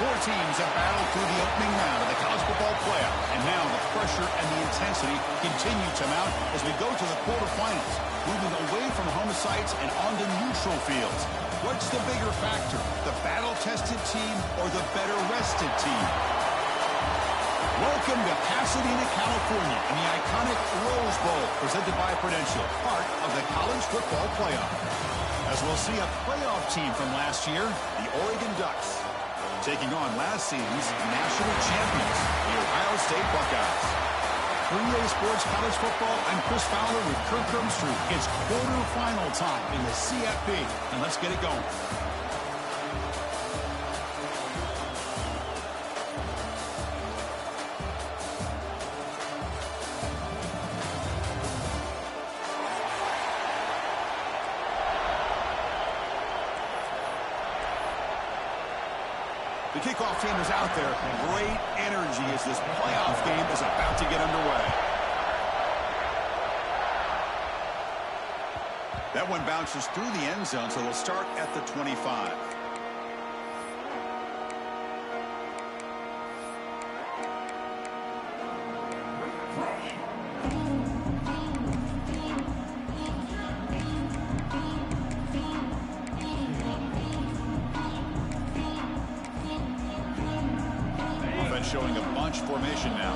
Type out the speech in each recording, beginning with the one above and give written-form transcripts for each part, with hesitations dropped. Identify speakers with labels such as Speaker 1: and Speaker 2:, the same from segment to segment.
Speaker 1: Four teams have battled through the opening round of the college football playoff, and now the pressure and the intensity continue to mount as we go to the quarterfinals, moving away from home sites and onto neutral fields. What's the bigger factor, the battle-tested team or the better-rested team? Welcome to Pasadena, California, in the iconic Rose Bowl, presented by Prudential, part of the college football playoff. As we'll see a playoff team from last year, the Oregon Ducks, taking on last season's national champions, the Ohio State Buckeyes. 3A Sports College Football, I'm Chris Fowler with Kirk Herbstreit. It's quarterfinal time in the CFP, and let's get it going. The kickoff team is out there. Great energy as this playoff game is about to get underway. That one bounces through the end zone, so it'll start at the 25. Showing a bunch formation now.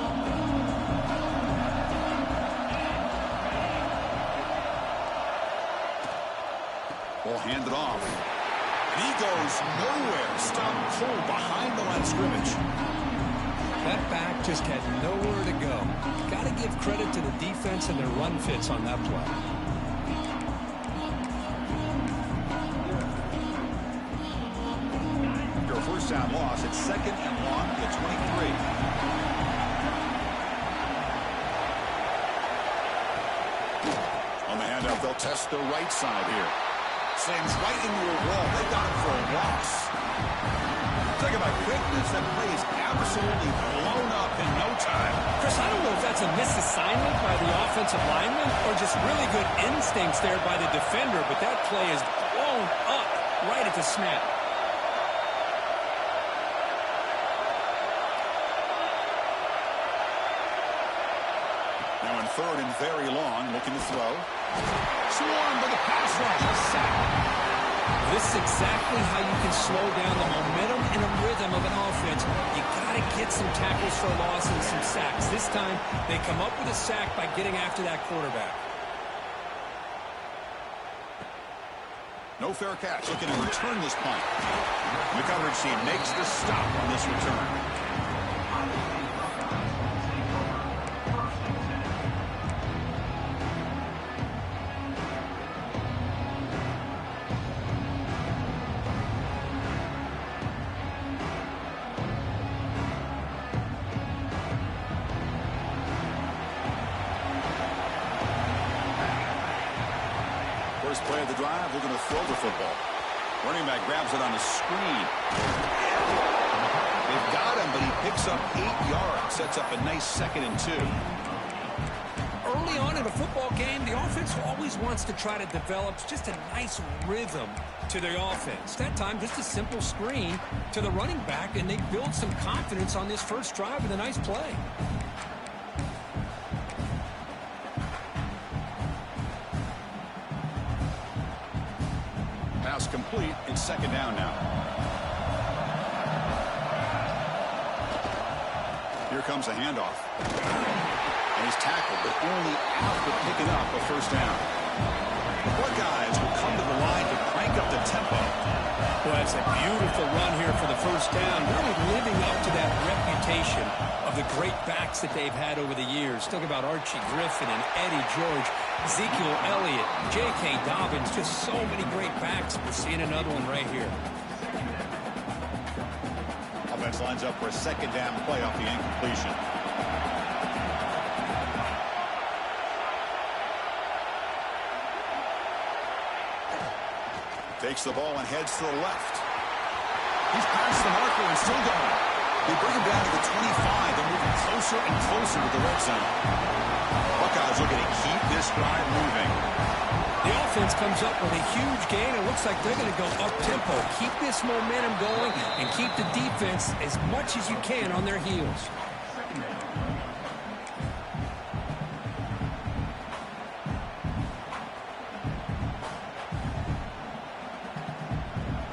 Speaker 1: Ball handed off. And he goes nowhere. Stopped cold behind the line of scrimmage.
Speaker 2: That back just had nowhere to go. Got to give credit to the defense and their run fits on that play.
Speaker 1: First down loss. It's second and long at the 23. On the handoff, they'll test the right side here. Slams right into a wall. They got him for a loss. Talk about quickness. That play is absolutely blown up in no time.
Speaker 2: Chris, I don't know if that's a misassignment by the offensive lineman or just really good instincts there by the defender, but that play is blown up right at the snap.
Speaker 1: Now in third and very long, looking to throw. Swarmed by the pass rush. A sack.
Speaker 2: This is exactly how you can slow down the momentum and a rhythm of an offense. You got to get some tackles for loss and some sacks. This time, they come up with a sack by getting after that quarterback.
Speaker 1: No fair catch. Looking to return this punt. The coverage team makes the stop on this return. First play of the drive, we're going to throw the football. Running back grabs it on a screen. They've got him, but he picks up 8 yards. Sets up a nice 2nd and 2.
Speaker 2: Early on in a football game, the offense always wants to try to develop just a nice rhythm to their offense. That time, just a simple screen to the running back, and they build some confidence on this first drive with a nice play.
Speaker 1: Pass complete. It's 2nd down now. Here comes a handoff. And he's tackled, but only after picking up a first down. The Buckeyes will come to the line to crank up the tempo.
Speaker 2: Well, that's a beautiful run here for the first down. Really living up to that reputation of the great backs that they've had over the years. Talk about Archie Griffin and Eddie George, Ezekiel Elliott, J.K. Dobbins, just so many great backs. We're seeing another one right here.
Speaker 1: Offense lines up for a 2nd down play off the incompletion. Takes the ball and heads to the left. He's past the marker and still going. They bring him down to the 25. They're moving closer and closer to the red zone. Buckeyes looking to keep this drive moving.
Speaker 2: The offense offense comes up with a huge gain. It looks like they're going to go up-tempo. Keep this momentum going and keep the defense as much as you can on their heels.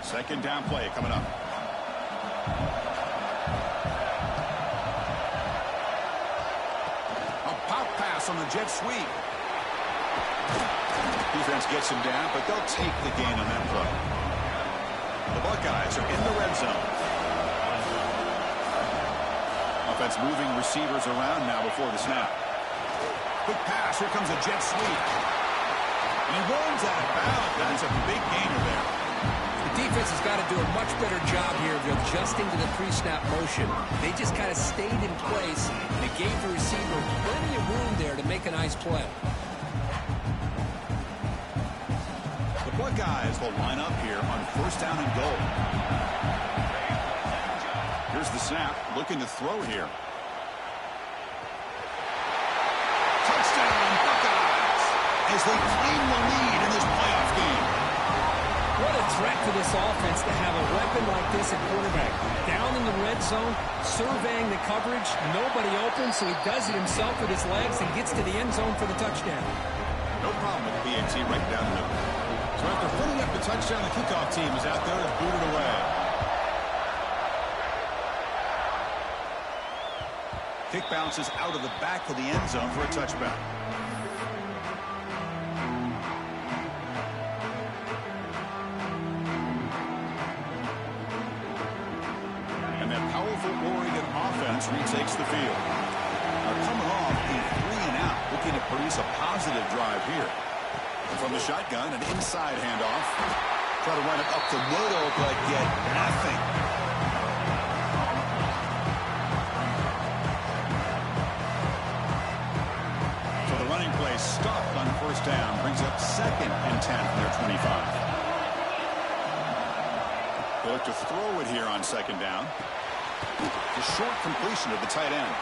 Speaker 1: Second down play coming up. A pop pass on the jet sweep. Defense gets him down, but they'll take the gain on that play. The Buckeyes are in the red zone. Offense moving receivers around now before the snap. Quick pass. Here comes a jet sweep. And he rolls out of bounds. That's a big gainer there.
Speaker 2: The defense has got to do a much better job here of adjusting to the pre-snap motion. They just kind of stayed in place, and it gave the receiver plenty of room there to make a nice play.
Speaker 1: The Buckeyes will line up here on first down and goal. Here's the snap, looking to throw here. Touchdown, Buckeyes, as they claim the lead in this playoff game.
Speaker 2: What a threat for this offense to have a weapon like this at quarterback. Down in the red zone, surveying the coverage, nobody open, so he does it himself with his legs and gets to the end zone for the touchdown.
Speaker 1: No problem with the PAT right down the middle. So after putting up the touchdown, the kickoff team is out there to boot it away. Kick bounces out of the back of the end zone for a touchback. And that powerful Oregon offense retakes the field. Now coming off a 3-and-out, looking to produce a positive drive here. From the shotgun, an inside handoff. Try to run it up the middle, but get nothing. So the running play stopped on first down. Brings up 2nd and 10 from their 25. They look to throw it here on 2nd down. The short completion of the tight end.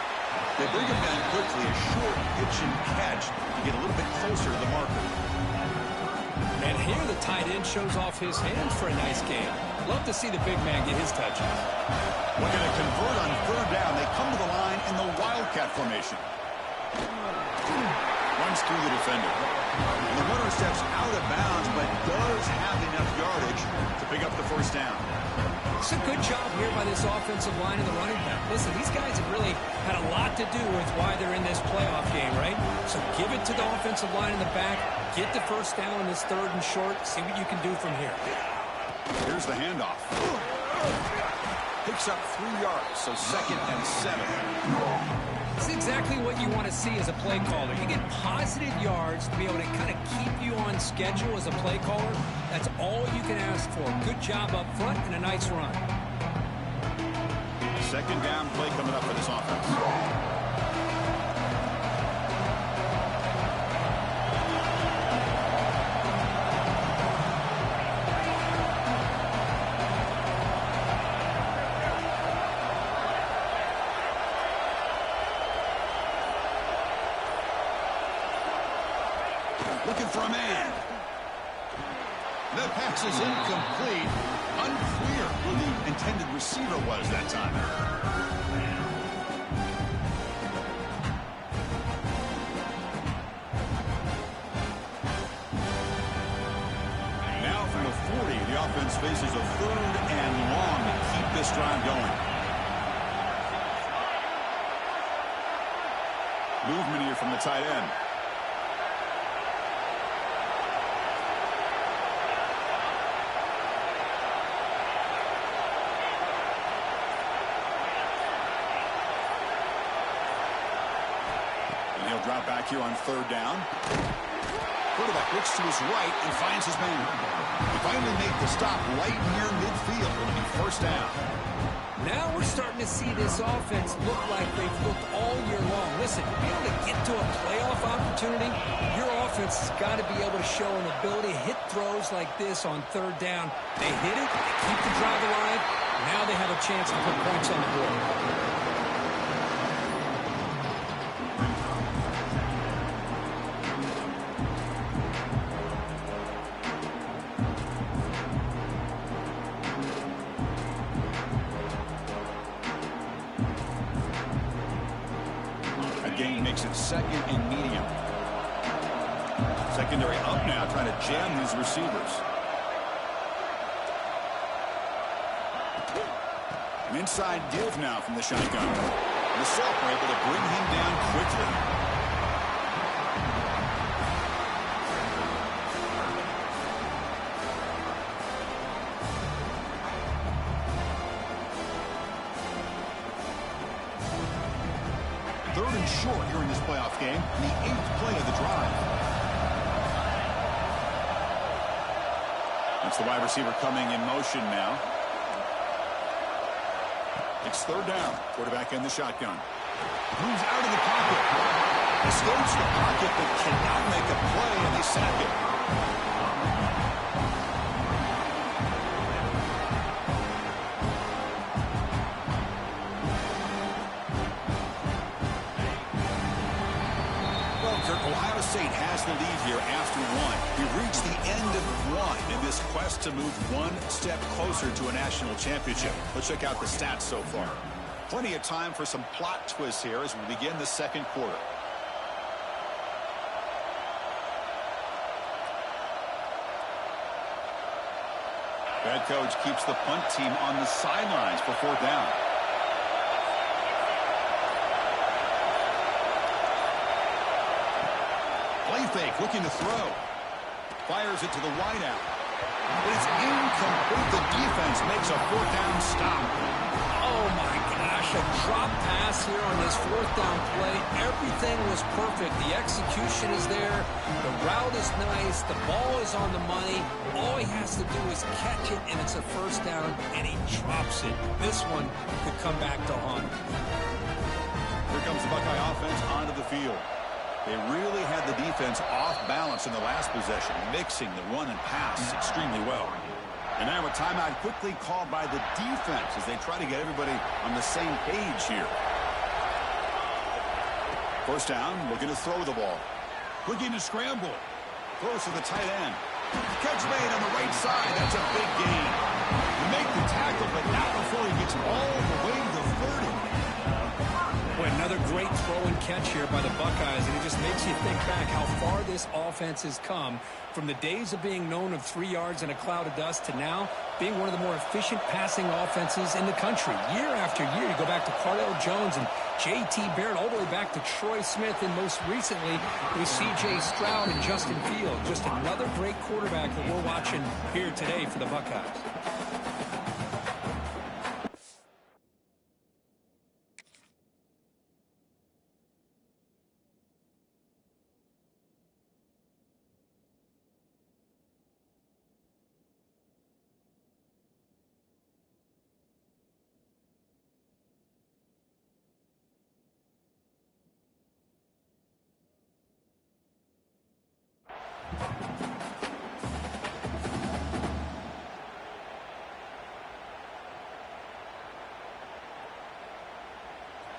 Speaker 1: They bring him down quickly. A short pitch and catch to get a little bit closer to the marker.
Speaker 2: And here the tight end shows off his hands for a nice game. Love to see the big man get his touches.
Speaker 1: Looking to convert on third down. They come to the line in the Wildcat formation. Runs through the defender. And the runner steps out of bounds, but does have enough yardage to pick up the first down.
Speaker 2: It's a good job here by this offensive line and the running back. Listen, these guys have really had a lot to do with why they're in this playoff game, right? So give it to the offensive line in the back. Get the first down in this 3rd and short. See what you can do from here.
Speaker 1: Here's the handoff. Picks up 3 yards, so 2nd and 7.
Speaker 2: This is exactly what you want to see as a play caller. You get positive yards to be able to kind of keep you on schedule as a play caller. That's all you can ask for. Good job up front and a nice run.
Speaker 1: 2nd down play coming up for this offense. Looking for a man. That pass is incomplete. Unclear who the intended receiver was that time. Now from the 40, the offense faces a 3rd and long to keep this drive going. Movement here from the tight end. Drop back here on 3rd down. Quarterback looks to his right and finds his man. He finally made the stop right near midfield. It'll be first down.
Speaker 2: Now we're starting to see this offense look like they've looked all year long. Listen, to be able to get to a playoff opportunity, your offense has got to be able to show an ability to hit throws like this on 3rd down. They hit it, they keep the drive alive. Now they have a chance to put points on the board.
Speaker 1: makes it second and medium. Secondary up now, trying to jam these receivers. An inside give now from the shotgun. And the Salk were able to bring him down quickly. Third and short here in this playoff game, the 8th play of the drive. That's the wide receiver coming in motion now. It's third down. Quarterback in the shotgun. Moves out of the pocket. Escapes the pocket, but cannot make a play, and they sack it. Ohio State has the lead here after one. We've reached the end of one in this quest to move one step closer to a national championship. Let's check out the stats so far. Plenty of time for some plot twists here as we begin the second quarter. Head coach keeps the punt team on the sidelines for fourth down. Play fake, looking to throw. Fires it to the wideout. But it's incomplete. The defense makes a fourth down stop.
Speaker 2: Oh, my gosh. A drop pass here on this fourth down play. Everything was perfect. The execution is there. The route is nice. The ball is on the money. All he has to do is catch it, and it's a first down, and he drops it. This one could come back to haunt him.
Speaker 1: Here comes the Buckeye offense onto the field. They really had the defense off balance in the last possession, mixing the run and pass extremely well. And now a timeout quickly called by the defense as they try to get everybody on the same page here. First down, looking to throw the ball. Looking to scramble. Throws to the tight end. Catch made on the right side. That's a big gain. You make the tackle, but not before he gets all the way to the 30.
Speaker 2: Boy, another great throw and catch here by the Buckeyes, and it just makes you think back how far this offense has come from the days of being known of 3 yards and a cloud of dust to now being one of the more efficient passing offenses in the country. Year after year, you go back to Cardale Jones and J.T. Barrett, all the way back to Troy Smith, and most recently with C.J. Stroud and Justin Fields. Just another great quarterback that we're watching here today for the Buckeyes.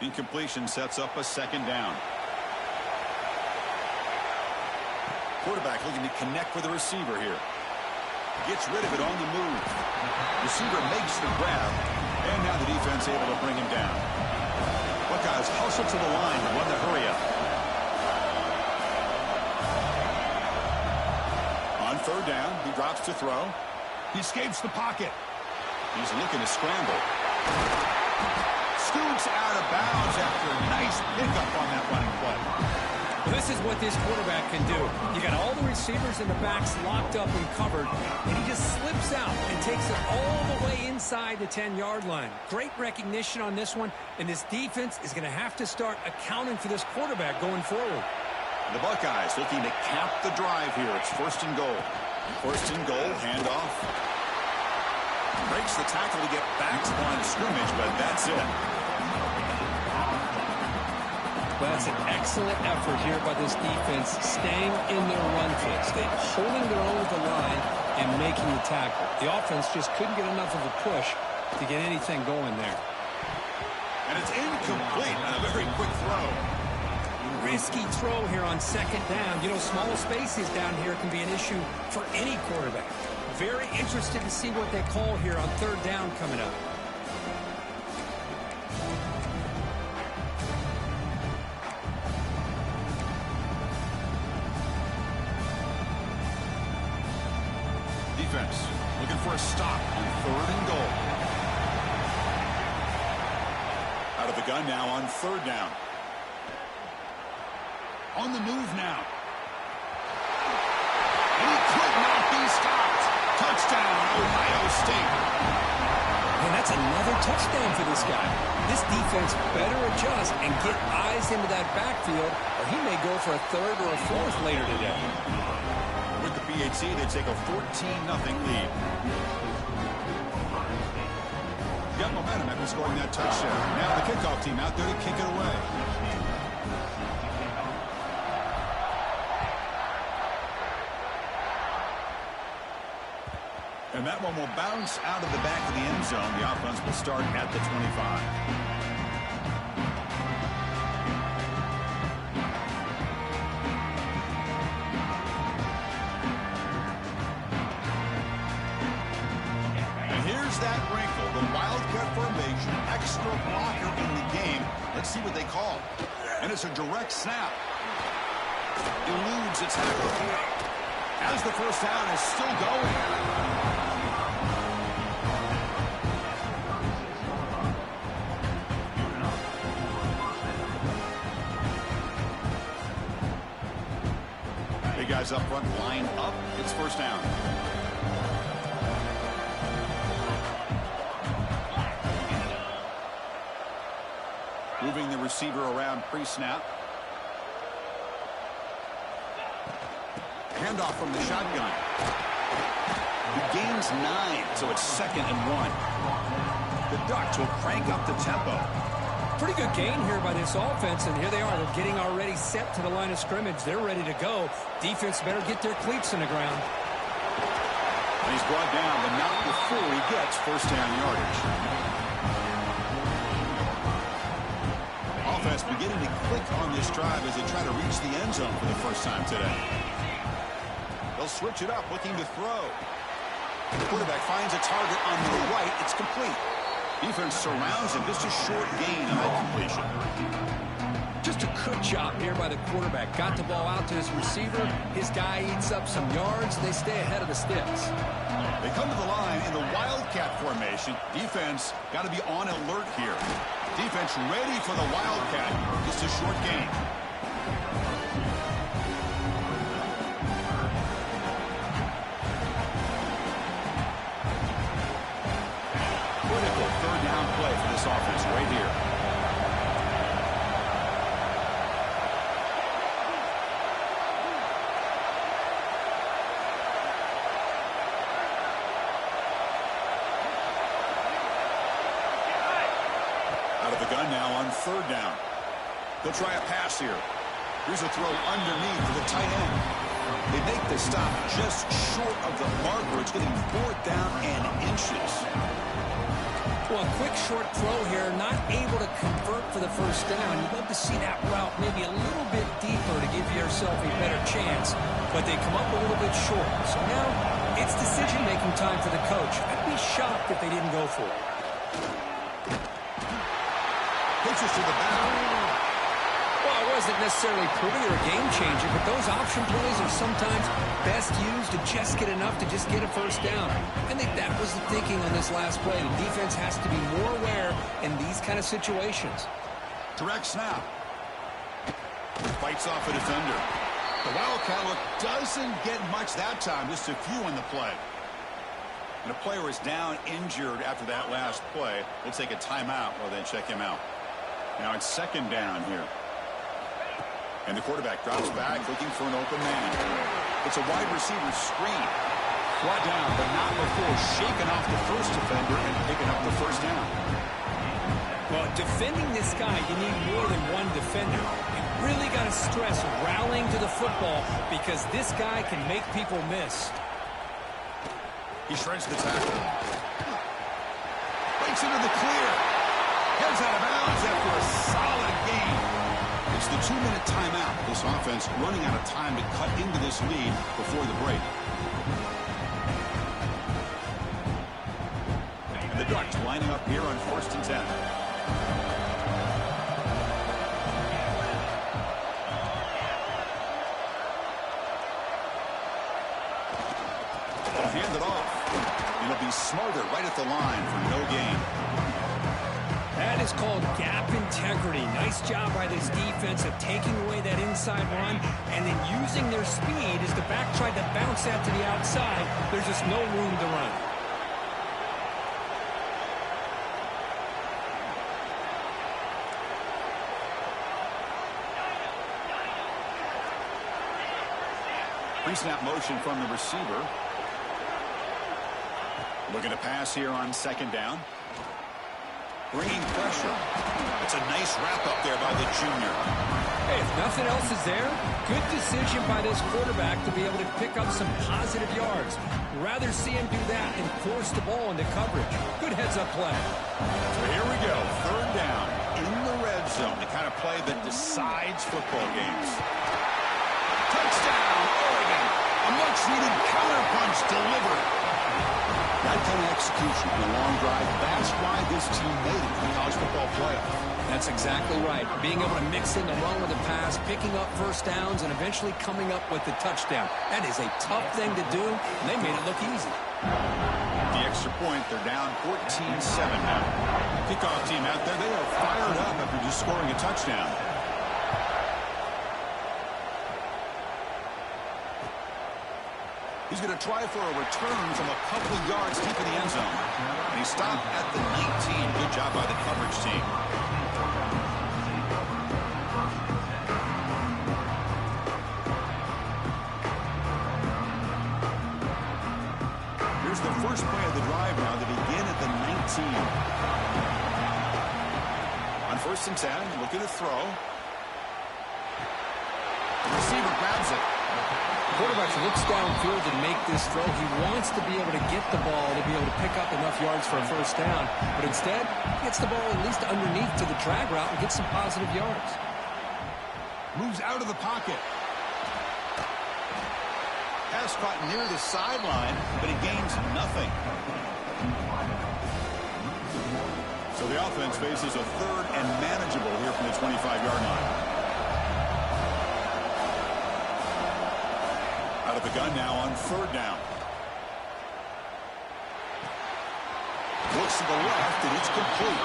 Speaker 1: Incompletion sets up a second down. Quarterback looking to connect with the receiver here. Gets rid of it on the move. Receiver makes the grab, and now the defense able to bring him down. Buckeyes hustle to the line to run the hurry up. On third down, he drops to throw. He escapes the pocket. He's looking to scramble. Scoots out of bounds after a nice pickup on that running play.
Speaker 2: Well, this is what this quarterback can do. You got all the receivers in the backs locked up and covered, and he just slips out and takes it all the way inside the 10-yard line. Great recognition on this one, and this defense is going to have to start accounting for this quarterback going forward.
Speaker 1: The Buckeyes looking to cap the drive here. It's first and goal. First and goal, handoff. Breaks the tackle to get back to the line of scrimmage, but that's it.
Speaker 2: That's an excellent effort here by this defense, staying in their run fits. They're holding their own with the line and making the tackle. The offense just couldn't get enough of a push to get anything going there.
Speaker 1: And it's incomplete on a very quick throw.
Speaker 2: Risky throw here on second down. You know, small spaces down here can be an issue for any quarterback. Very interested to see what they call here on third down coming up.
Speaker 1: defense, looking for a stop on 3rd and goal. Out of the gun now on 3rd down. On the move now. And he could not be stopped. Touchdown, Ohio State.
Speaker 2: And that's another touchdown for this guy. This defense better adjust and get eyes into that backfield, or he may go for a 3rd or a 4th later today.
Speaker 1: With the PHC, they take a 14-0 lead. Got momentum after scoring that touchdown. Now the kickoff team out there to kick it away. And that one will bounce out of the back of the end zone. The offense will start at the 25. And here's that wrinkle, the Wildcat formation, extra blocker in the game. Let's see what they call. And it's a direct snap. Eludes its tackle. As the first down is still going. Guys up front, line up. It's first down. Moving the receiver around pre-snap. Handoff from the shotgun. He gains 9, so it's 2nd and 1. The Ducks will crank up the tempo.
Speaker 2: Pretty good gain here by this offense, and here they are. They're getting already set to the line of scrimmage. They're ready to go. Defense better get their cleats in the ground.
Speaker 1: And he's brought down, but not before he gets first down yardage. Offense beginning to click on this drive as they try to reach the end zone for the first time today. They'll switch it up, looking to throw. The quarterback finds a target on the right. It's complete. Defense surrounds him. Just a short gain on that completion.
Speaker 2: Just a good job here by the quarterback. Got the ball out to his receiver. His guy eats up some yards. They stay ahead of the sticks.
Speaker 1: They come to the line in the Wildcat formation. Defense got to be on alert here. Defense ready for the Wildcat. Just a short gain. Offense right here. Out of the gun now on 3rd down. They'll try a pass here. Here's a throw underneath for the tight end. They make the stop just short of the marker. It's getting 4th down and inches.
Speaker 2: Well, a quick short throw here, not able to convert for the first down. You'd love to see that route maybe a little bit deeper to give yourself a better chance, but they come up a little bit short. So now it's decision-making time for the coach. I'd be shocked if they didn't go for it.
Speaker 1: Pitches to the back.
Speaker 2: Well, it wasn't necessarily pretty or a game changer, but those option plays are sometimes best used to just get enough to just get a first down. I think that was the thinking on this last play. The defense has to be more aware in these kind of situations.
Speaker 1: Direct snap. Fights off a defender. The Wildcat look doesn't get much that time, just a few on the play. And a player is down injured after that last play. We'll take a timeout while they check him out. Now it's 2nd down here. And the quarterback drops back, looking for an open man. It's a wide receiver screen. Brought down, but not before shaking off the first defender and picking up the first down.
Speaker 2: Well, defending this guy, you need more than one defender. You really got to stress rallying to the football because this guy can make people miss.
Speaker 1: He shreds the tackle. Breaks into the clear. Heads out of bounds after a solid game. It's the 2-minute timeout. This offense running out of time to cut into this lead before the break. And the Ducks lining up here on 1st and 10. hand it off. It'll be smothered right at the line for no gain.
Speaker 2: That is called gap integrity. Nice job by this defense of taking away that inside run and then using their speed as the back tried to bounce that to the outside. There's just no room to run.
Speaker 1: Pre-snap motion from the receiver. Looking to pass here on second down. Bringing pressure. It's a nice wrap-up there by the junior.
Speaker 2: Hey, if nothing else is there, good decision by this quarterback to be able to pick up some positive yards. Rather see him do that than force the ball into coverage. Good heads-up play.
Speaker 1: So here we go. Third down in the red zone. The kind of play that decides football games. Touchdown, Oregon. A much-needed counterpunch delivered. That kind of execution in a long drive, that's why this team made it to the college football playoff.
Speaker 2: That's exactly right. Being able to mix in the run with the pass, picking up first downs, and eventually coming up with the touchdown. That is a tough thing to do, and they made it look easy.
Speaker 1: The extra point, they're down 14-7 now. Kickoff team out there, they are fired up after just scoring a touchdown. He's going to try for a return from a couple of yards deep in the end zone. And he stopped at the 19. Good job by the coverage team. Here's the first play of the drive now. They begin at the 19. On 1st and 10, looking to throw. The receiver grabs it.
Speaker 2: Quarterback looks downfield to make this throw. He wants to be able to get the ball to be able to pick up enough yards for a first down. But instead, he gets the ball at least underneath to the drag route and gets some positive yards.
Speaker 1: Moves out of the pocket. Pass caught near the sideline, but he gains nothing. So the offense faces a third and manageable here from the 25-yard line. Out of the gun now on 3rd down. Looks to the left, and it's complete.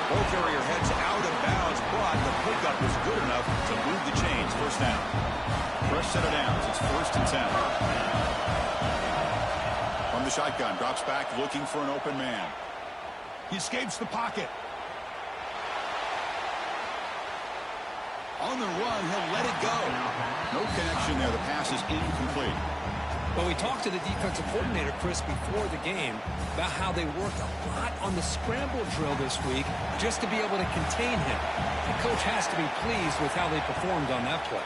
Speaker 1: Ball carrier heads out of bounds, but the pickup is good enough to move the chains. First down. Fresh set of downs. It's 1st and 10. From the shotgun, drops back looking for an open man. He escapes the pocket. On the run, he'll let it go. No connection there. The pass is incomplete.
Speaker 2: Well, we talked to the defensive coordinator, Chris, before the game about how they worked a lot on the scramble drill this week just to be able to contain him. The coach has to be pleased with how they performed on that play.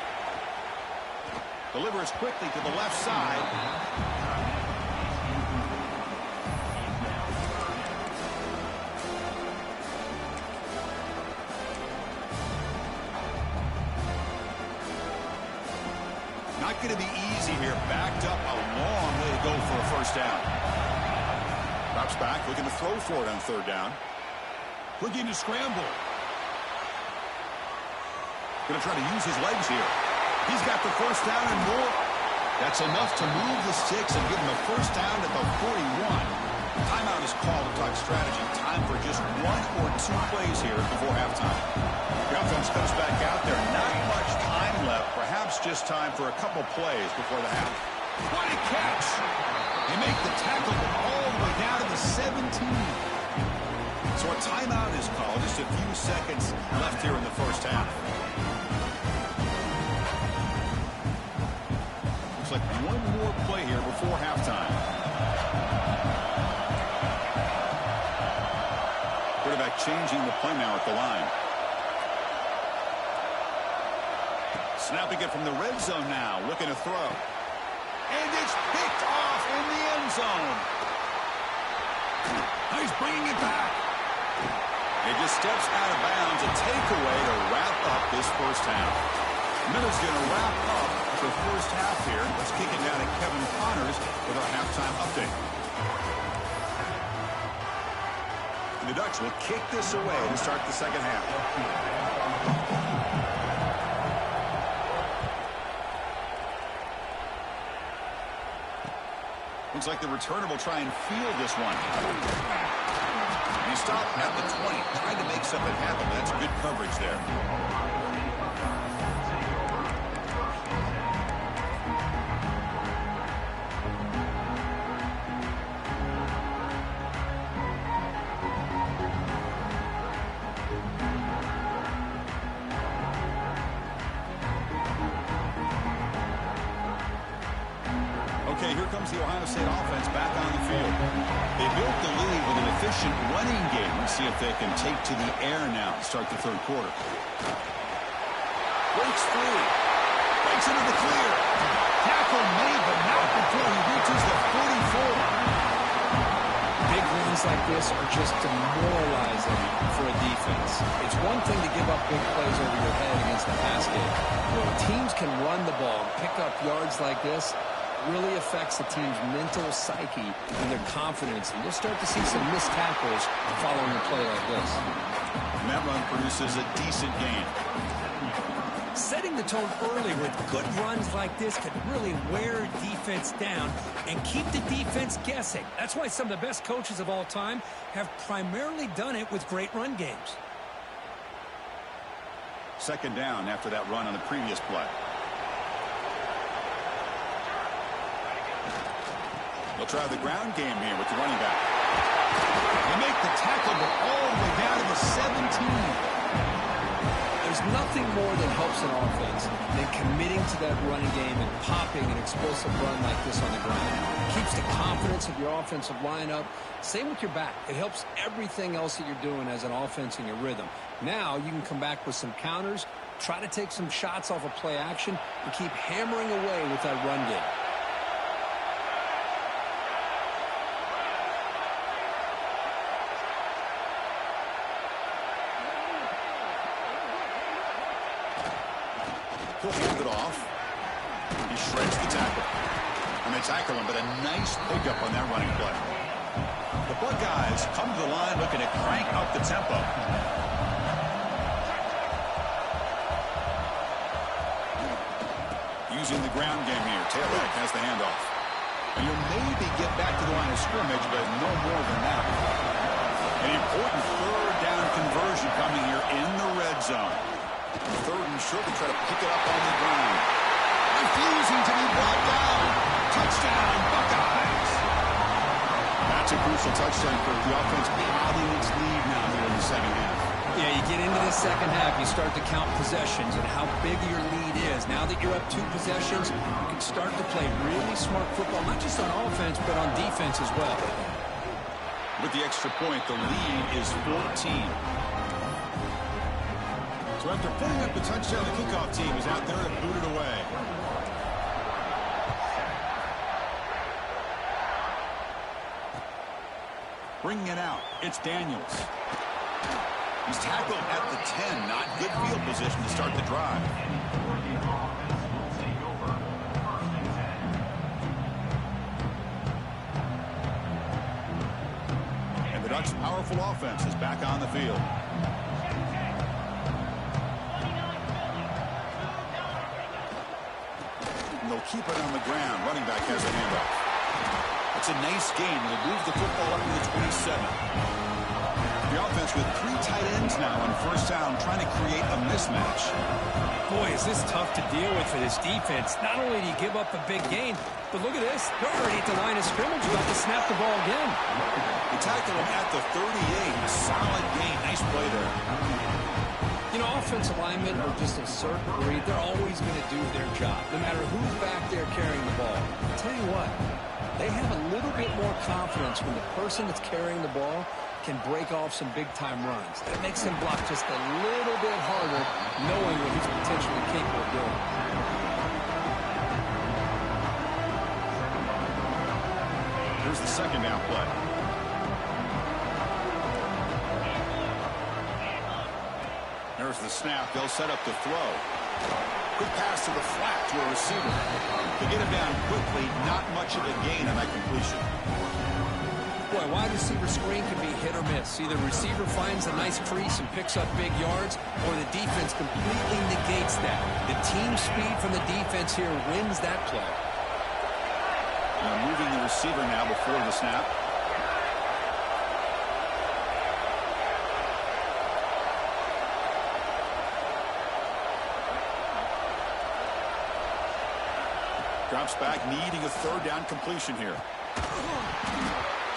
Speaker 1: Delivers quickly to the left side. Not going to be easy here. Backed up a long way to go for a first down. Drops back, looking to throw for it on 3rd down. Looking to scramble. Going to try to use his legs here. He's got the first down and more. That's enough to move the sticks and give him a first down at the 41. Timeout is called to talk strategy. Time for just 1 or 2 plays here before halftime. The offense comes back out there. Not much time left. Perhaps just time for a couple plays before the half. What a catch! They make the tackle all the way down to the 17. So a timeout is called. Just a few seconds left here in the first half. Looks like one more play here before halftime. Quarterback changing the play now at the line. Snapping it from the red zone now, looking to throw. And it's picked off in the end zone. He's bringing it back. He just steps out of bounds, a takeaway to wrap up this first half. Miller's going to wrap up the first half here. Let's kick it down to Kevin Connors with our halftime update. The Ducks will kick this away to start the second half. Looks like the returner will try and field this one. He stopped at the 20, trying to make something happen. That's good coverage there. Okay, here comes the Ohio State offense back on the field. They built the lead with an efficient running game. Let's see if they can take to the air now to start the third quarter. Breaks free. Breaks into the clear. Tackle made, but not before he reaches the 44.
Speaker 2: Big runs like this are just demoralizing for a defense. It's one thing to give up big plays over your head against the pass game. When teams can run the ball, pick up yards like this, really affects the team's mental psyche and their confidence. And you'll start to see some missed tackles following a play like this.
Speaker 1: And that run produces a decent gain.
Speaker 2: Setting the tone early with good runs like this can really wear defense down and keep the defense guessing. That's why some of the best coaches of all time have primarily done it with great run games.
Speaker 1: Second down after that run on the previous play. They'll try the ground game here with the running back. They make the tackle, but all the way down to the 17.
Speaker 2: There's nothing more that helps an offense than committing to that running game and popping an explosive run like this on the ground. It keeps the confidence of your offensive lineup. Same with your back. It helps everything else that you're doing as an offense in your rhythm. Now you can come back with some counters, try to take some shots off of play action, and keep hammering away with that run game.
Speaker 1: He'll hold it off. He shreds the tackle. And they tackle him, but a nice pickup on that running play. The Buckeyes come to the line looking to crank up the tempo. Using the ground game here. Taylor has the handoff. And you'll maybe get back to the line of scrimmage, but no more than that. An important third down conversion coming here in the red zone. Third and short, they try to pick it up on the ground. Refusing to be brought down. Touchdown, Buckeyes. That's a crucial touchdown for the offense padding its lead now here in the second half.
Speaker 2: Yeah, you get into the second half, you start to count possessions and how big your lead is. Now that you're up 2 possessions, you can start to play really smart football, not just on offense, but on defense as well.
Speaker 1: With the extra point, the lead is 14. So after putting up the touchdown, the kickoff team is out there to boot it away. Bringing it out, it's Daniels. He's tackled at the 10, not good field position to start the drive. And the Ducks' powerful offense is back on the field. They'll keep it on the ground. Running back has a handoff. It's a nice game. They'll move the football up to the 27. The offense with 3 tight ends now on first down, trying to create a mismatch.
Speaker 2: Boy, is this tough to deal with for this defense. Not only do you give up a big gain, but look at this. They're already at the line of scrimmage, about to snap the ball again.
Speaker 1: They tackle him at the 38. Solid gain. Nice play there.
Speaker 2: You know, offensive linemen are just a certain breed. They're always going to do their job, no matter who's back there carrying the ball. I'll tell you what, they have a little bit more confidence when the person that's carrying the ball can break off some big-time runs. That makes him block just a little bit harder, knowing what he's potentially capable of doing.
Speaker 1: Here's the second down play. There's the snap. They'll set up the throw. Quick pass to the flat to a receiver. To get him down quickly, not much of a gain on that completion.
Speaker 2: Boy, wide receiver screen can be hit or miss. Either receiver finds a nice crease and picks up big yards, or the defense completely negates that. The team speed from the defense here wins that play.
Speaker 1: Moving the receiver now before the snap. Drops back, needing a third down completion here.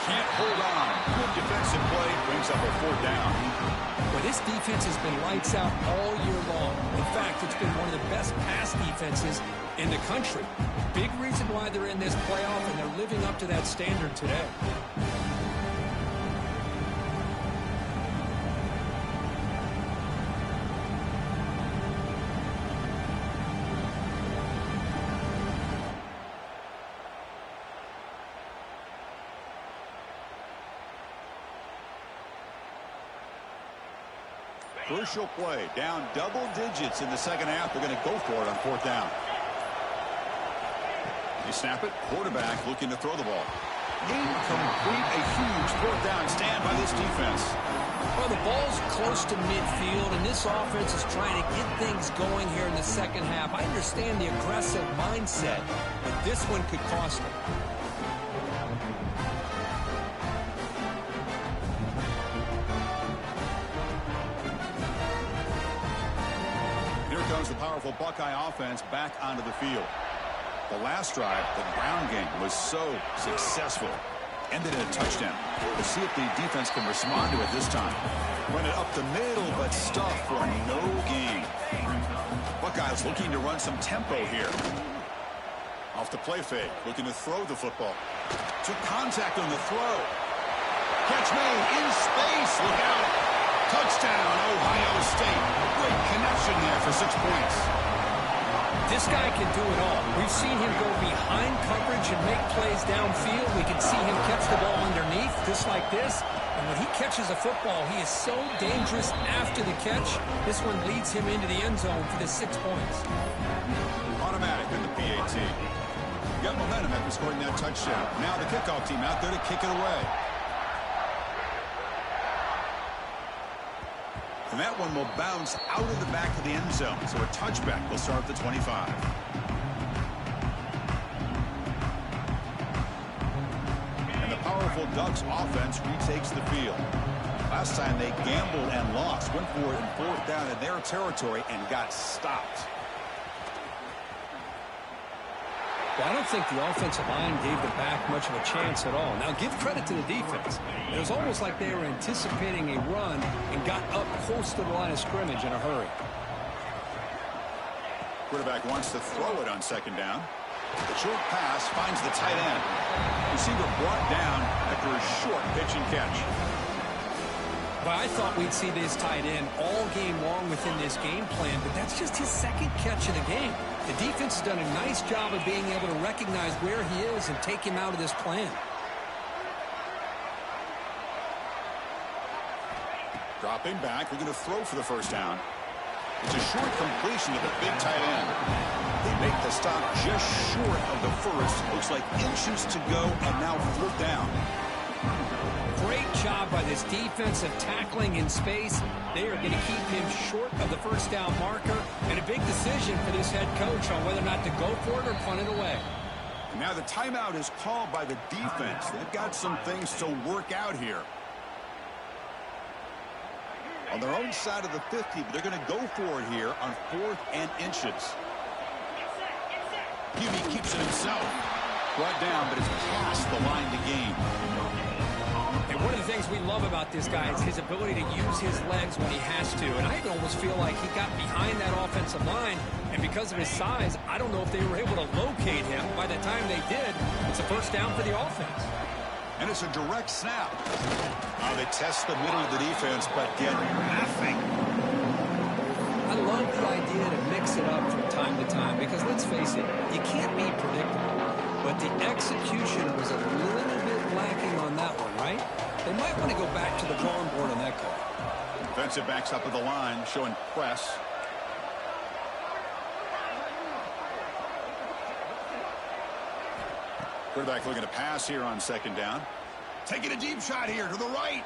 Speaker 1: Can't hold on. Good defensive play, brings up a fourth down.
Speaker 2: Well, this defense has been lights out all year long. In fact, it's been one of the best pass defenses in the country. Big reason why they're in this playoff, and they're living up to that standard today.
Speaker 1: Crucial play, down double digits in the second half. They're going to go for it on fourth down. They snap it. Quarterback looking to throw the ball. Incomplete. A huge fourth down stand by this defense.
Speaker 2: Well, the ball's close to midfield, and this offense is trying to get things going here in the second half. I understand the aggressive mindset, but this one could cost them.
Speaker 1: The powerful Buckeye offense back onto the field. The last drive, the ground game, was so successful. Ended in a touchdown. We'll see if the defense can respond to it this time. Run it up the middle, but stuffed for no gain. Buckeyes looking to run some tempo here. Off the play fake, looking to throw the football. Took contact on the throw. Catch made in space. Look out. Touchdown, Ohio State. Great connection there for 6 points.
Speaker 2: This guy can do it all. We've seen him go behind coverage and make plays downfield. We can see him catch the ball underneath, just like this. And when he catches a football, he is so dangerous after the catch. This one leads him into the end zone for the 6 points.
Speaker 1: Automatic in the PAT. Got momentum after scoring that touchdown. Now the kickoff team out there to kick it away. And that one will bounce out of the back of the end zone. So a touchback will start at the 25. And the powerful Ducks offense retakes the field. Last time they gambled and lost. Went for it in fourth down in their territory and got stopped.
Speaker 2: Well, I don't think the offensive line gave the back much of a chance at all. Now, give credit to the defense. It was almost like they were anticipating a run and got up close to the line of scrimmage in a hurry.
Speaker 1: Quarterback wants to throw it on second down. The short pass finds the tight end. Receiver brought down after a short pitch and catch.
Speaker 2: But I thought we'd see this tight end all game long within this game plan, but that's just his second catch of the game. The defense has done a nice job of being able to recognize where he is and take him out of this plan.
Speaker 1: Dropping back, we're going to throw for the first down. It's a short completion to the big tight end. They make the stop just short of the first. Looks like inches to go, and now fourth down.
Speaker 2: Great job by this defensive tackling in space. They are going to keep him short of the first down marker, and a big decision for this head coach on whether or not to go for it or punt it away.
Speaker 1: And now the timeout is called by the defense. They've got some things to work out here. On their own side of the 50, but they're going to go for it here on 4th and inches. QB keeps it himself. Brought down, but it's past the line to gain.
Speaker 2: And one of the things we love about this guy is his ability to use his legs when he has to. And I almost feel like he got behind that offensive line, and because of his size, I don't know if they were able to locate him. By the time they did, it's a first down for the offense.
Speaker 1: And it's a direct snap. They test the middle of the defense, but get nothing.
Speaker 2: I love the idea to mix it up from time to time because, let's face it, you can't be predictable. But the execution was a little bit lacking on that one, right? They might want to go back to the drawing board on that call.
Speaker 1: Defensive backs up at the line, showing press. Quarterback looking to pass here on second down. Taking a deep shot here to the right.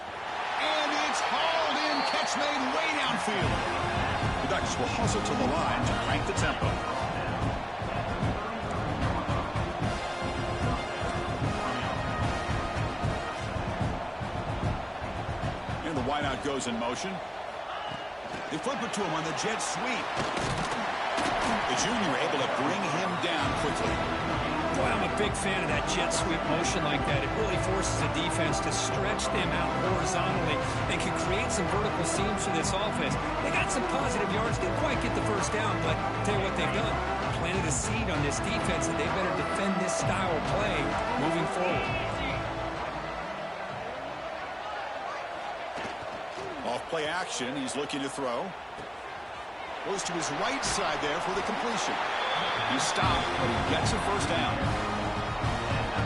Speaker 1: And it's hauled in. Catch made way downfield. The Ducks will hustle to the line to crank the tempo. wideout goes in motion. They flip it to him on the jet sweep. The junior able to bring him down quickly.
Speaker 2: Boy, I'm a big fan of that jet sweep motion like that. It really forces the defense to stretch them out horizontally and can create some vertical seams for this offense. They got some positive yards. Didn't quite get the first down, but I'll tell you what they've done. Planted a seed on this defense that they better defend this style of play moving forward.
Speaker 1: Off play action. He's looking to throw. Goes to his right side there for the completion. He stopped, but he gets a first down.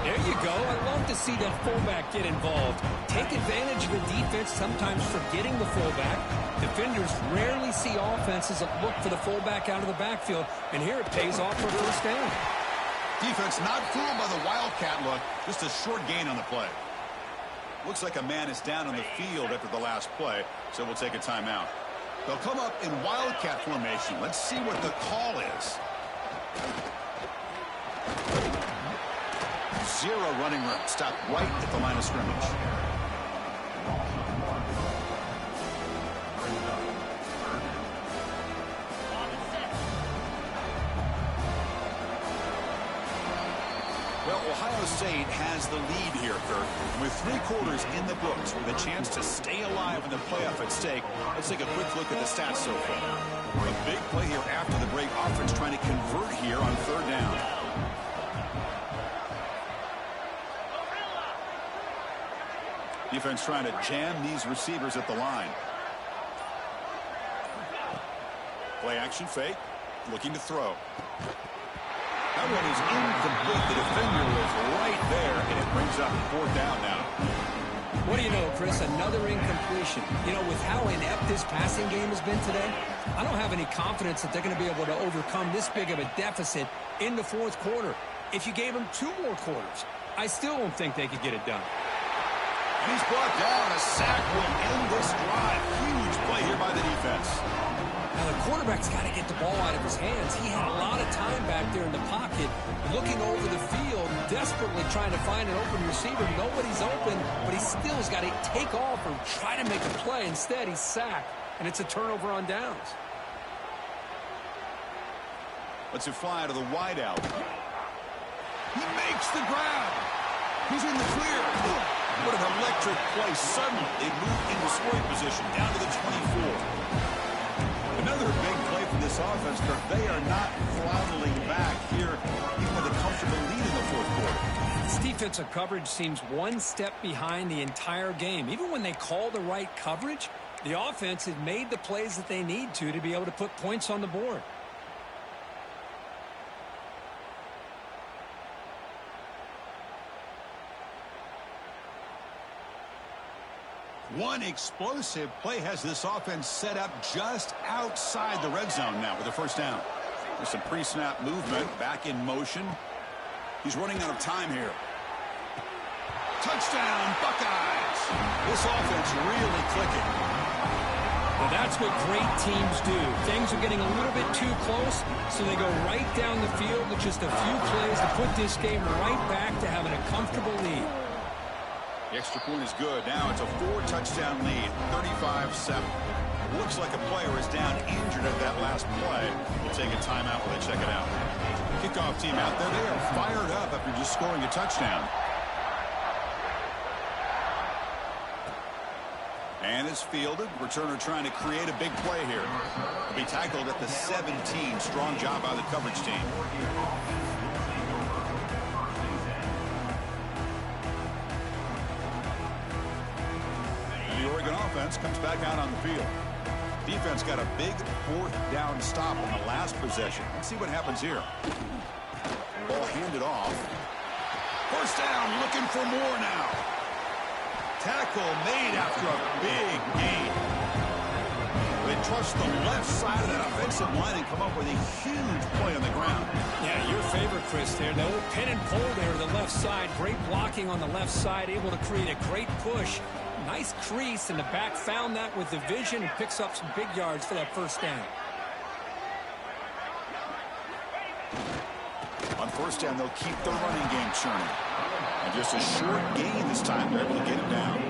Speaker 2: There you go. I love to see that fullback get involved. Take advantage of the defense, sometimes forgetting the fullback. Defenders rarely see offenses that look for the fullback out of the backfield, and here it pays off for a first down.
Speaker 1: Defense not fooled by the Wildcat look. Just a short gain on the play. Looks like a man is down on the field after the last play, so we'll take a timeout. They'll come up in Wildcat formation. Let's see what the call is. Zero running room. Stop right at the line of scrimmage. Well, Ohio State has the lead here, Kirk. With 3 quarters in the books with a chance to stay alive in the playoff at stake, let's take a quick look at the stats so far. A big play here after the break. Offense trying to convert here on 3rd down. Defense trying to jam these receivers at the line. Play action fake. Looking to throw. That one is incomplete. The defender was right there, and it brings up 4th down now.
Speaker 2: What do you know, Chris? Another incompletion. You know, with how inept this passing game has been today, I don't have any confidence that they're going to be able to overcome this big of a deficit in the 4th quarter. If you gave them 2 more quarters, I still don't think they could get it done.
Speaker 1: He's brought down. A sack will end this drive. Huge play here by the defense.
Speaker 2: Now, the quarterback's got to get the ball out of his hands. He had a lot of time back there in the pocket, looking over the field, desperately trying to find an open receiver. Nobody's open, but he still has got to take off or try to make a play. Instead, he's sacked, and it's a turnover on downs.
Speaker 1: Lets it fly to the wideout. He makes the grab. He's in the clear. What an electric play. Suddenly, they move into scoring position down to the 24. Another big play for this offense, Kirk. They are not throttling back here, even with a comfortable lead in the 4th quarter.
Speaker 2: This defensive coverage seems one step behind the entire game. Even when they call the right coverage, the offense has made the plays that they need to be able to put points on the board.
Speaker 1: One explosive play has this offense set up just outside the red zone now with a first down. There's some pre-snap movement, back in motion. He's running out of time here. Touchdown, Buckeyes! This offense really clicking.
Speaker 2: Well, that's what great teams do. Things are getting a little bit too close, so they go right down the field with just a few plays to put this game right back to having a comfortable lead.
Speaker 1: The extra point is good. Now it's a 4-touchdown lead, 35-7. Looks like a player is down injured at that last play. We'll take a timeout while they check it out. Kickoff team out there. They are fired up after just scoring a touchdown. And is fielded. Returner trying to create a big play here. Will be tackled at the 17. Strong job by the coverage team. Offense comes back out on the field. Defense got a big 4th down stop on the last possession. Let's see what happens here. Ball handed off. First down, looking for more now. Tackle made after a big gain. They trust the left side of that offensive line and come up with a huge play on the ground.
Speaker 2: Yeah, your favorite, Chris, there. The old pin and pull there to the left side. Great blocking on the left side, able to create a great push. Nice crease, and the back found that with the vision and picks up some big yards for that first down.
Speaker 1: On first down, they'll keep the running game churning. And just a short gain this time. They're able to get it down.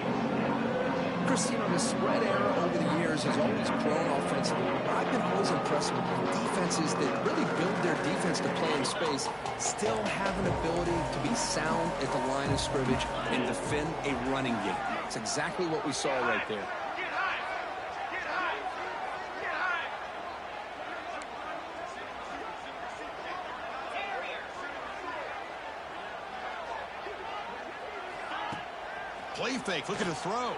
Speaker 2: Chris, you know, the spread era over the years has always grown offensively. I've been always impressed with defenses that really build their defense to play in space, still have an ability to be sound at the line of scrimmage and defend a running game. It's exactly what we saw right there.
Speaker 1: Play fake, looking to throw.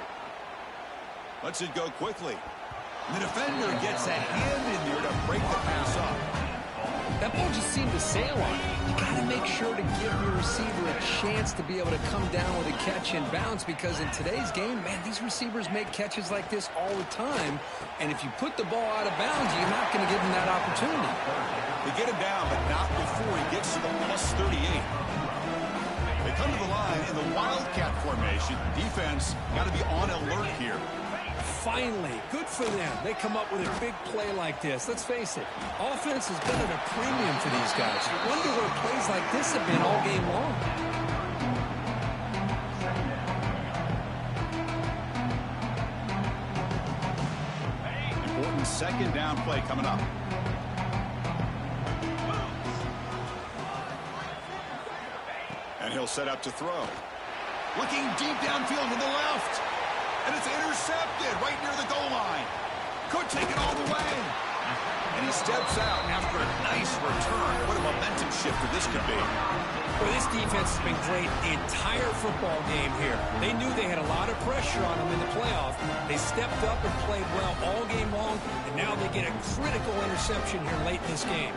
Speaker 1: Lets it go quickly. And the defender gets a hand in there to break the pass up.
Speaker 2: That ball just seemed to sail on it. You got to make sure to give your receiver a chance to be able to come down with a catch and bounce, because in today's game, man, these receivers make catches like this all the time. And if you put the ball out of bounds, you're not going to give them that opportunity.
Speaker 1: They get him down, but not before he gets to the plus 38. They come to the line in the Wildcat formation. Defense got to be on alert here.
Speaker 2: Finally, good for them. They come up with a big play like this. Let's face it, offense has been at a premium for these guys. You wonder where plays like this have been all game long.
Speaker 1: Important second down play coming up. And he'll set up to throw. Looking deep downfield to the left. And it's intercepted right near the goal line. Could take it all the way. And he steps out after a nice return. What a momentum shifter this could be.
Speaker 2: Well, this defense has been great the entire football game here. They knew they had a lot of pressure on them in the playoff. They stepped up and played well all game long, and now they get a critical interception here late in this game.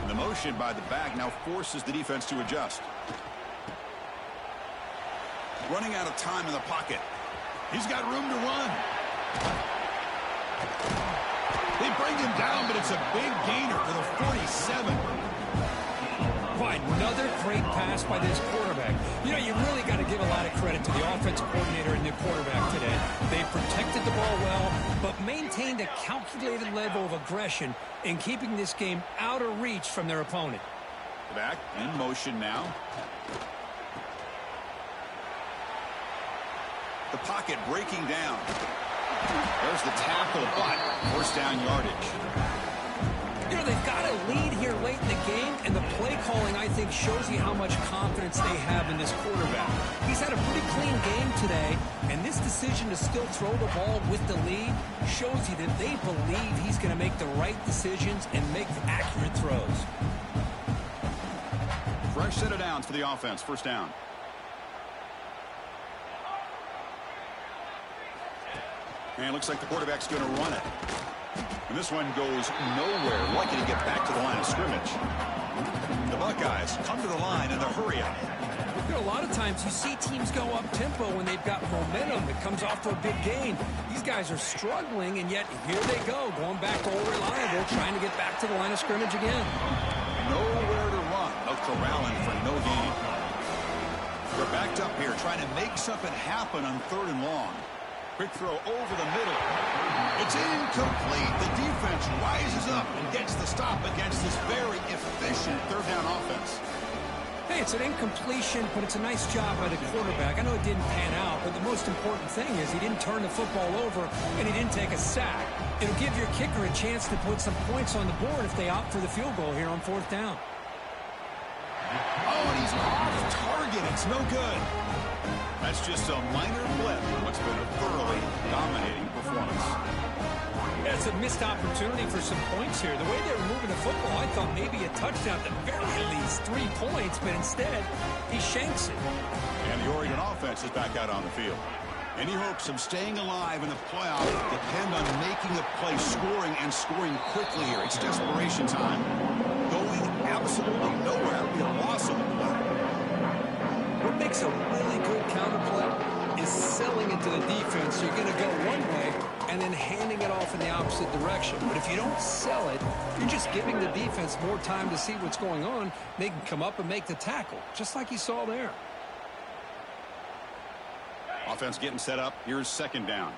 Speaker 1: And the motion by the back now forces the defense to adjust. Running out of time in the pocket. He's got room to run. They bring him down, but it's a big gainer for the 47.
Speaker 2: Boy, another great pass by this quarterback. You know, you really got to give a lot of credit to the offensive coordinator and the quarterback today. They protected the ball well, but maintained a calculated level of aggression in keeping this game out of reach from their opponent.
Speaker 1: Back in motion now. The pocket breaking down. There's the tackle, but first down yardage.
Speaker 2: You know, they've got a lead here late in the game, and the play calling, I think, shows you how much confidence they have in this quarterback. He's had a pretty clean game today, and this decision to still throw the ball with the lead shows you that they believe he's going to make the right decisions and make accurate throws.
Speaker 1: Fresh set of downs for the offense. First down. And it looks like the quarterback's going to run it. And this one goes nowhere. Lucky to get back to the line of scrimmage. The Buckeyes come to the line in a hurry up.
Speaker 2: You know, a lot of times you see teams go up tempo when they've got momentum that comes off to a big gain. These guys are struggling, and yet here they go, going back all reliable, trying to get back to the line of scrimmage again.
Speaker 1: Nowhere to run. No corralling for no gain. They're backed up here, trying to make something happen on 3rd and long. Quick throw over the middle. It's incomplete. The defense rises up and gets the stop against this very efficient 3rd down offense.
Speaker 2: Hey, it's an incompletion, but it's a nice job by the quarterback. I know it didn't pan out, but the most important thing is he didn't turn the football over and he didn't take a sack. It'll give your kicker a chance to put some points on the board if they opt for the field goal here on 4th down.
Speaker 1: Oh, and he's off target. It's no good. That's just a minor blip in what's been a thoroughly dominating performance.
Speaker 2: Yeah, it's a missed opportunity for some points here. The way they were moving the football, I thought maybe a touchdown, at the very least 3 points, but instead, he shanks it.
Speaker 1: And the Oregon offense is back out on the field. Any hopes of staying alive in the playoff depend on making a play, scoring, and scoring quickly here. It's desperation time. Going absolutely nowhere. The loss of the play.
Speaker 2: What makes a really good counterplay is selling it to the defense. So you're going to go one way and then handing it off in the opposite direction. But if you don't sell it, you're just giving the defense more time to see what's going on. They can come up and make the tackle, just like you saw there.
Speaker 1: Offense getting set up. Here's 2nd down.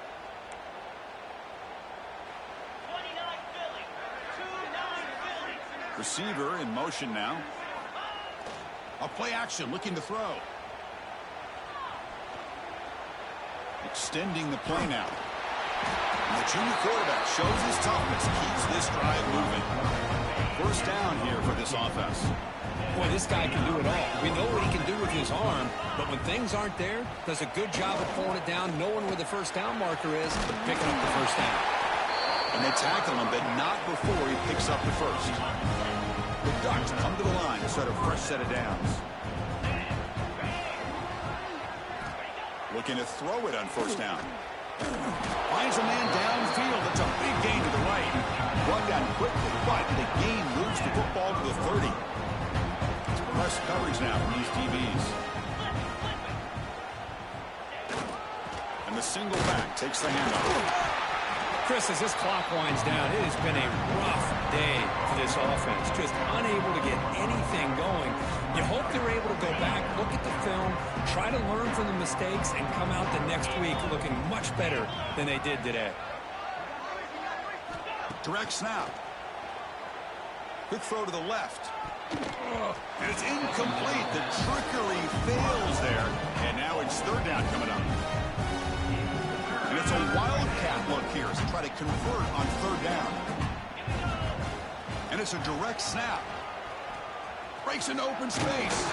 Speaker 3: 29 Philly. 2-9 Philly.
Speaker 1: Receiver in motion now. A play action looking to throw. He extending the play now. And the junior quarterback shows his toughness, keeps this drive moving. First down here for this offense.
Speaker 2: Boy, this guy can do it all. We know what he can do with his arm, but when things aren't there, does a good job of pulling it down, knowing where the first down marker is, picking up the first down.
Speaker 1: And they tackle him, but not before he picks up the first. The Ducks come to the line to start a fresh set of downs. Looking to throw it on first down. Finds a man downfield. That's a big gain to the right. Run down quickly, but the gain moves the football to the 30. It's press coverage now from these DBs. And the single back takes the handoff.
Speaker 2: Chris, as this clock winds down, it has been a rough day for this offense. Just unable to get anything going. You hope they're able to go back, look at the film, try to learn from the mistakes, and come out the next week looking much better than they did today.
Speaker 1: Direct snap. Quick throw to the left. And it's incomplete. The trickery fails there. And now it's third down coming up. And it's a wildcat look here as they try to convert on third down. And it's a direct snap. Breaks into open space.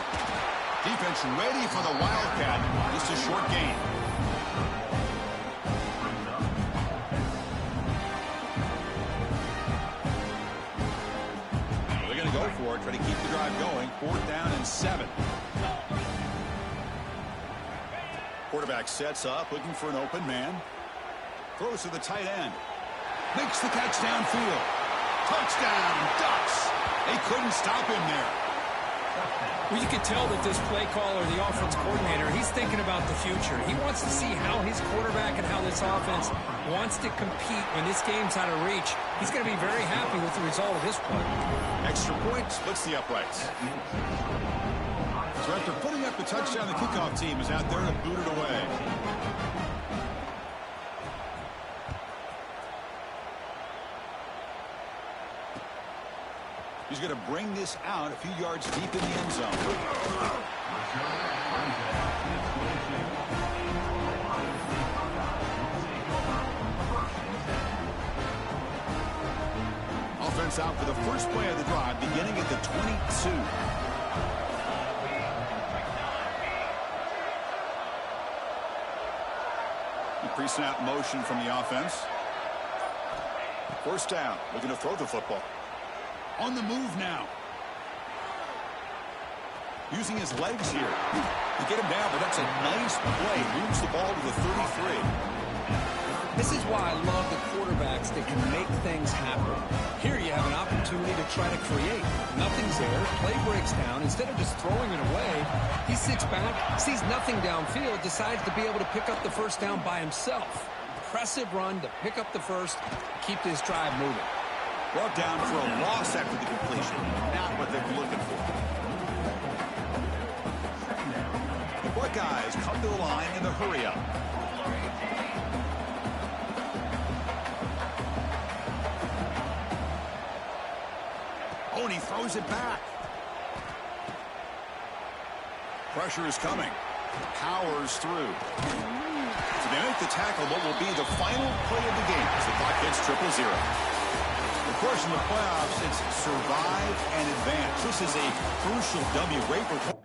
Speaker 1: Defense ready for the wildcat. Just a short gain. They're going to go for it. Try to keep the drive going. Fourth down and 7. Quarterback sets up, looking for an open man. Throws to the tight end. Makes the catch downfield. Touchdown, Ducks. They couldn't stop him there.
Speaker 2: Well, you can tell that this play caller, the offense coordinator, he's thinking about the future. He wants to see how his quarterback and how this offense wants to compete when this game's out of reach. He's going to be very happy with the result of this play.
Speaker 1: Extra point splits the uprights. So after putting up the touchdown, the kickoff team is out there to boot it away. He's going to bring this out a few yards deep in the end zone. Offense out for the first play of the drive, beginning at the 22. Pre-snap motion from the offense. First down, looking to throw the football. On the move now. Using his legs here to get him down, but that's a nice play. Moves the ball to the 33.
Speaker 2: This is why I love the quarterbacks that can make things happen. Here you have an opportunity to try to create. Nothing's there. Play breaks down. Instead of just throwing it away, he sits back, sees nothing downfield, decides to be able to pick up the first down by himself. Impressive run to pick up the first, keep this drive moving.
Speaker 1: Brought down for a loss after the completion. Not what they're looking for. The Buckeyes come to the line in the hurry-up. Oh, and he throws it back. Pressure is coming. Powers through. So they make the tackle, what will be the final play of the game as the clock hits 0-0. Of course, in the playoffs, it's survive and advance. This is a crucial W. Great performance.